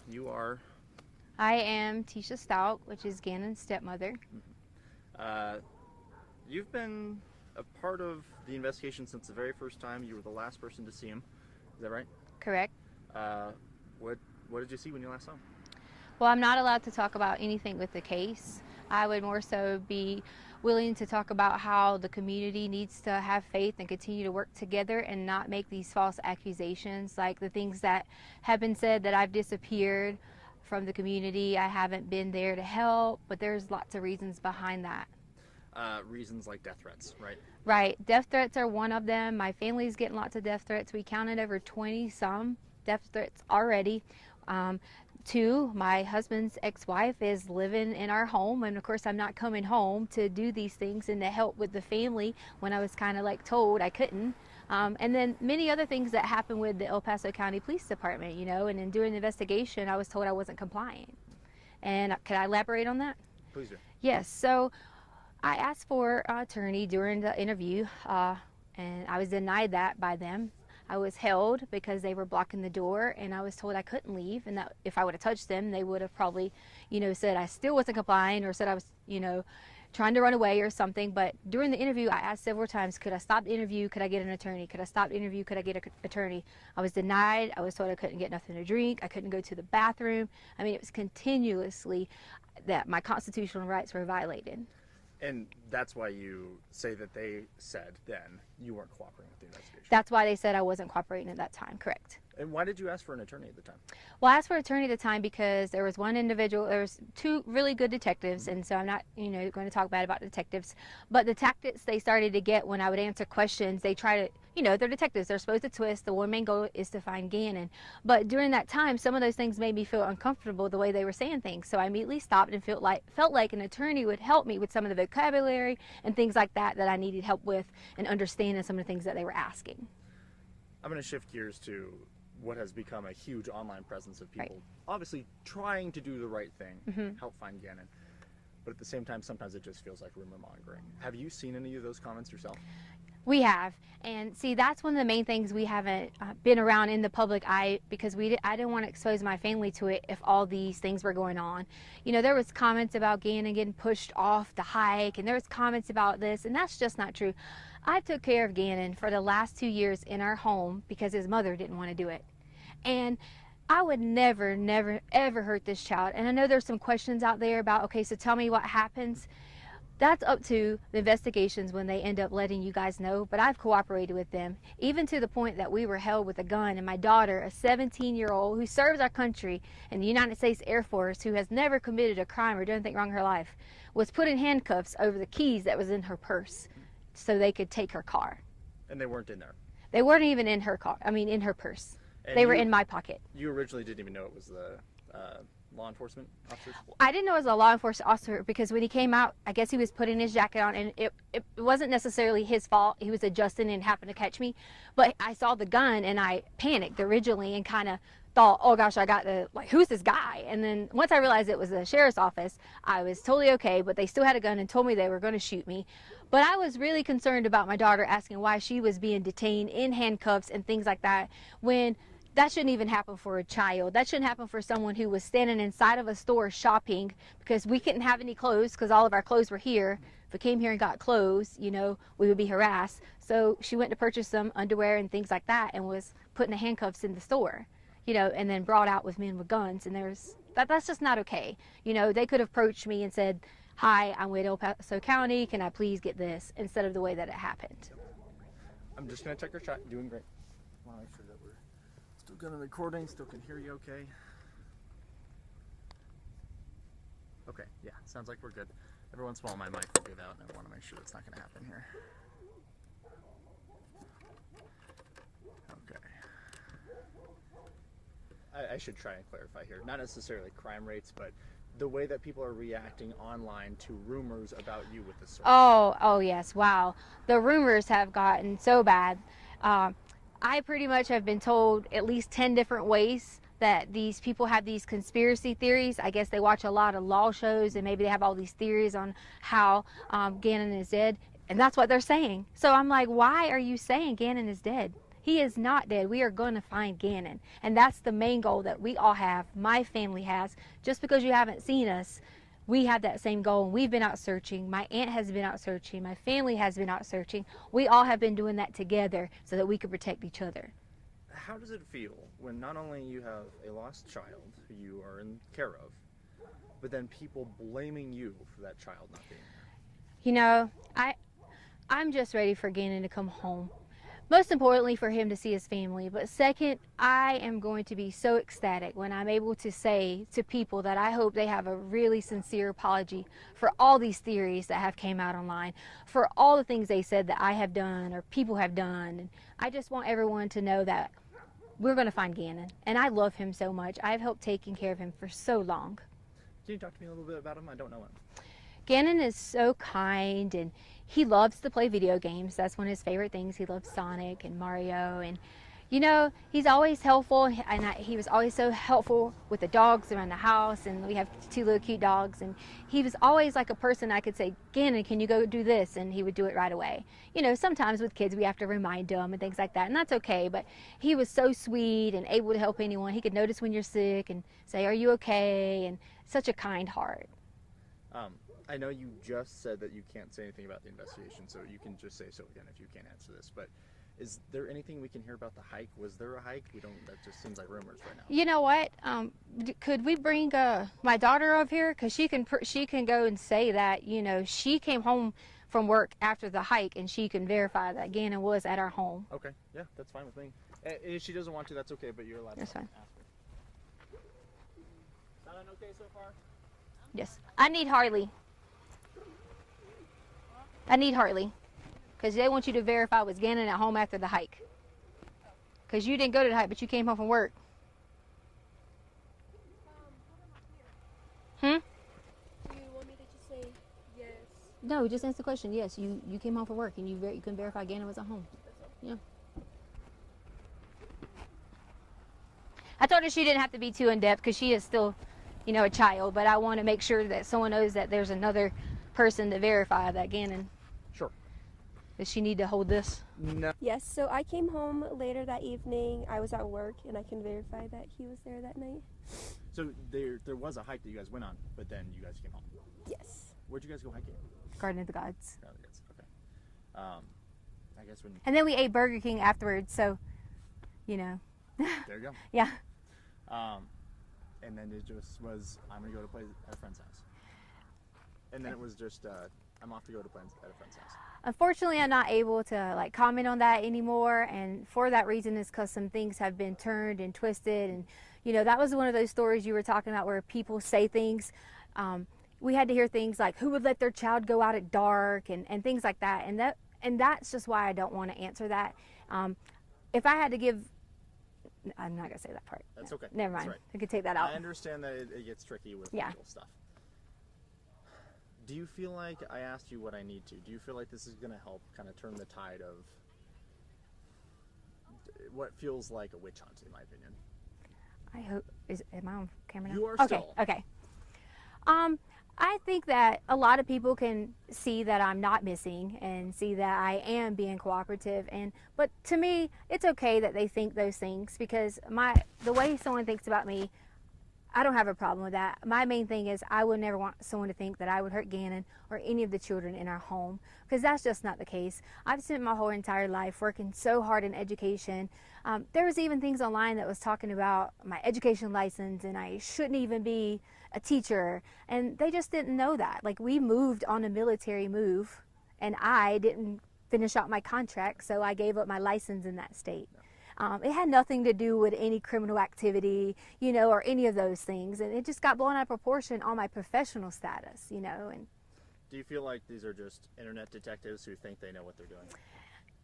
You are. I am Leticia Stauch, which is Gannon's stepmother. Uh, you've been a part of the investigation since the very first time. You were the last person to see him. Is that right? Correct. Uh, what What did you see when you last saw him? Well, I'm not allowed to talk about anything with the case. I would more so be willing to talk about how the community needs to have faith and continue to work together and not make these false accusations, like the things that have been said that I've disappeared from the community. I haven't been there to help, but there's lots of reasons behind that. Reasons like death threats, right? Right. Death threats are one of them. My family's getting lots of death threats. We counted over 20 some death threats already. Two, my husband's ex-wife is living in our home, and of course I'm not coming home to do these things and to help with the family when I was kind of like told I couldn't. And then many other things that happened with the El Paso County Police Department, and in doing the investigation I was told I wasn't complying. And could I elaborate on that? Please do. Yes. So I asked for an attorney during the interview, and I was denied that by them. I was held because they were blocking the door, and I was told I couldn't leave, and that if I would have touched them, they would have probably, said I still wasn't complying, or said I was, trying to run away or something. But during the interview, I asked several times, could I stop the interview? Could I get an attorney? Could I stop the interview? Could I get an attorney? I was denied. I was told I couldn't get nothing to drink. I couldn't go to the bathroom. I mean, it was continuously that my constitutional rights were violated. And that's why you say that they said then you weren't cooperating with the investigation. That's why they said I wasn't cooperating at that time, correct. And why did you ask for an attorney at the time? Well, I asked for an attorney at the time because there was one individual, there was two really good detectives, and so I'm not, going to talk bad about detectives, but the tactics they started to get when I would answer questions, they try to, they're detectives, they're supposed to twist. The one main goal is to find Gannon. But during that time, some of those things made me feel uncomfortable the way they were saying things. So I immediately stopped and felt like an attorney would help me with some of the vocabulary and things like that I needed help with and understanding some of the things that they were asking. I'm going to shift gears to what has become a huge online presence of people obviously trying to do the right thing, help find Gannon. But at the same time, sometimes it just feels like rumor mongering. Have you seen any of those comments yourself? We have, and see, that's one of the main things we haven't been around in the public eye, because I didn't want to expose my family to it if all these things were going on. There was comments about Gannon getting pushed off the hike, and there was comments about this, and that's just not true. I took care of Gannon for the last 2 years in our home because his mother didn't want to do it. And I would never, never, ever hurt this child. And I know there's some questions out there about, okay, so tell me what happens. That's up to the investigations when they end up letting you guys know, but I've cooperated with them, even to the point that we were held with a gun, and my daughter, a 17-year-old who serves our country in the United States Air Force, who has never committed a crime or done anything wrong in her life, was put in handcuffs over the keys that was in her purse so they could take her car. And they weren't in there? They weren't even in her car, in her purse. And they were in my pocket. You originally didn't even know it was the law enforcement officers? I didn't know it was a law enforcement officer because when he came out, I guess he was putting his jacket on, and it wasn't necessarily his fault. He was adjusting and happened to catch me. But I saw the gun and I panicked originally and kind of thought, oh gosh, I got to, who's this guy? And then once I realized it was the sheriff's office, I was totally okay, but they still had a gun and told me they were going to shoot me. But I was really concerned about my daughter, asking why she was being detained in handcuffs and things like that, when that shouldn't even happen for a child. That shouldn't happen for someone who was standing inside of a store shopping, because we couldn't have any clothes because all of our clothes were here. If we came here and got clothes, we would be harassed. So she went to purchase some underwear and things like that and was put in the handcuffs in the store, and then brought out with men with guns. And that's just not okay. They could have approached me and said, hi, I'm with El Paso County. Can I please get this? Instead of the way that it happened. I'm just going to check your shot. Doing great. I want to make sure that we're still good on recording, still can hear you okay. Okay, yeah, sounds like we're good. Every once in a while my mic will give out, and I want to make sure that's not going to happen here. Okay. I should try and clarify here. Not necessarily crime rates, but the way that people are reacting online to rumors about you with the source. Oh yes, wow. The rumors have gotten so bad. I pretty much have been told at least 10 different ways that these people have these conspiracy theories. I guess they watch a lot of law shows and maybe they have all these theories on how Gannon is dead, and that's what they're saying. So I'm like, why are you saying Gannon is dead? He is not dead. We are going to find Gannon. And that's the main goal that we all have, my family has. Just because you haven't seen us, we have that same goal, and we've been out searching. My aunt has been out searching. My family has been out searching. We all have been doing that together so that we could protect each other. How does it feel when not only you have a lost child who you are in care of, but then people blaming you for that child not being there? You know, I'm just ready for Gannon to come home. Most importantly, for him to see his family. But second, I am going to be so ecstatic when I'm able to say to people that I hope they have a really sincere apology for all these theories that have came out online, for all the things they said that I have done or people have done. And I just want everyone to know that we're going to find Gannon. And I love him so much. I've helped taking care of him for so long. Can you talk to me a little bit about him? I don't know him. Gannon is so kind, and he loves to play video games. That's one of his favorite things. He loves Sonic and Mario, and you know, he's always helpful, and he was always so helpful with the dogs around the house, and we have 2 little cute dogs, and he was always like a person I could say, Gannon, can you go do this? And he would do it right away. You know, sometimes with kids we have to remind them and things like that, and that's okay, but he was so sweet and able to help anyone. He could notice when you're sick and say, are you okay? And such a kind heart. I know you just said that you can't say anything about the investigation, so you can just say so again if you can't answer this, but is there anything we can hear about the hike? Was there a hike? That just seems like rumors right now. You know what? Could we bring my daughter up here? Because she can go and say that, you know, she came home from work after the hike, and she can verify that Gannon was at our home. Okay, yeah, that's fine with me. If she doesn't want to, that's okay, but you're allowed to ask her. Sound okay so far? Yes. I need Harley. Because they want you to verify was Gannon at home after the hike. Because you didn't go to the hike, but you came home from work. Do you want me to just say yes? No, just answer the question. Yes, you came home from work, and you can verify Gannon was at home. Yeah. I told her she didn't have to be too in-depth because she is still, you know, a child, but I want to make sure that someone knows that there's another person to verify that Gannon. Sure. Does she need to hold this? No. Yes, so I came home later that evening. I was at work, and I can verify that he was there that night. So there was a hike that you guys went on, but then you guys came home. Yes. Where'd you guys go hiking? Garden of the Gods. Garden of the Gods. Okay. I guess when. And then we ate Burger King afterwards, so, you know. There you go. Yeah. And then it just was, I'm gonna go to play at a friend's house. And then it was just, I'm off to go to play at a friend's house. Unfortunately, I'm not able to like comment on that anymore, and for that reason is because some things have been turned and twisted, and you know, that was one of those stories you were talking about where people say things. We had to hear things like who would let their child go out at dark and things like that, and that's just why I don't want to answer that. If I had to give, I'm not gonna say that part. That's okay. Never mind. That's right. I could take that out. I understand that it gets tricky with Yeah. legal stuff. Do you feel like I asked you what I need to? Do you feel like this is going to help kind of turn the tide of what feels like a witch hunt, in my opinion? I hope, am I on camera now? You are okay, still. Okay. I think that a lot of people can see that I'm not missing and see that I am being cooperative, but to me, it's okay that they think those things because the way someone thinks about me, I don't have a problem with that. My main thing is I would never want someone to think that I would hurt Gannon or any of the children in our home, because that's just not the case. I've spent my whole entire life working so hard in education. There was even things online that was talking about my education license and I shouldn't even be a teacher, and they just didn't know that. Like, we moved on a military move and I didn't finish out my contract, so I gave up my license in that state. It had nothing to do with any criminal activity, you know, or any of those things. And it just got blown out of proportion on my professional status, you know. And do you feel like these are just internet detectives who think they know what they're doing?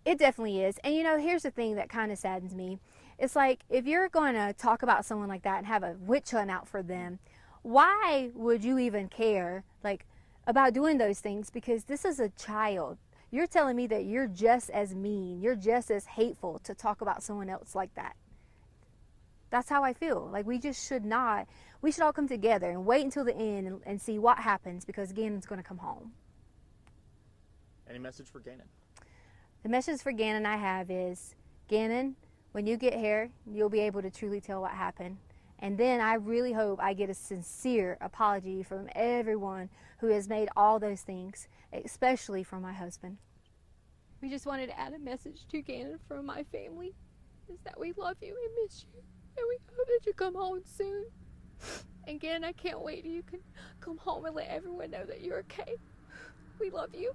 it definitely is. And, you know, here's the thing that kind of saddens me. It's like, if you're going to talk about someone like that and have a witch hunt out for them, why would you even care, like, about doing those things? Because this is a child. You're telling me that you're just as mean, you're just as hateful to talk about someone else like that. That's how I feel. Like, we just should not. We should all come together and wait until the end and see what happens, because Gannon's going to come home. Any message for Gannon? The message for Gannon I have is, Gannon, when you get here, you'll be able to truly tell what happened. And then I really hope I get a sincere apology from everyone who has made all those things, especially from my husband. We just wanted to add a message to Gannon from my family, is that we love you and miss you, and we hope that you come home soon. And Gannon, I can't wait till you can come home and let everyone know that you're okay. We love you.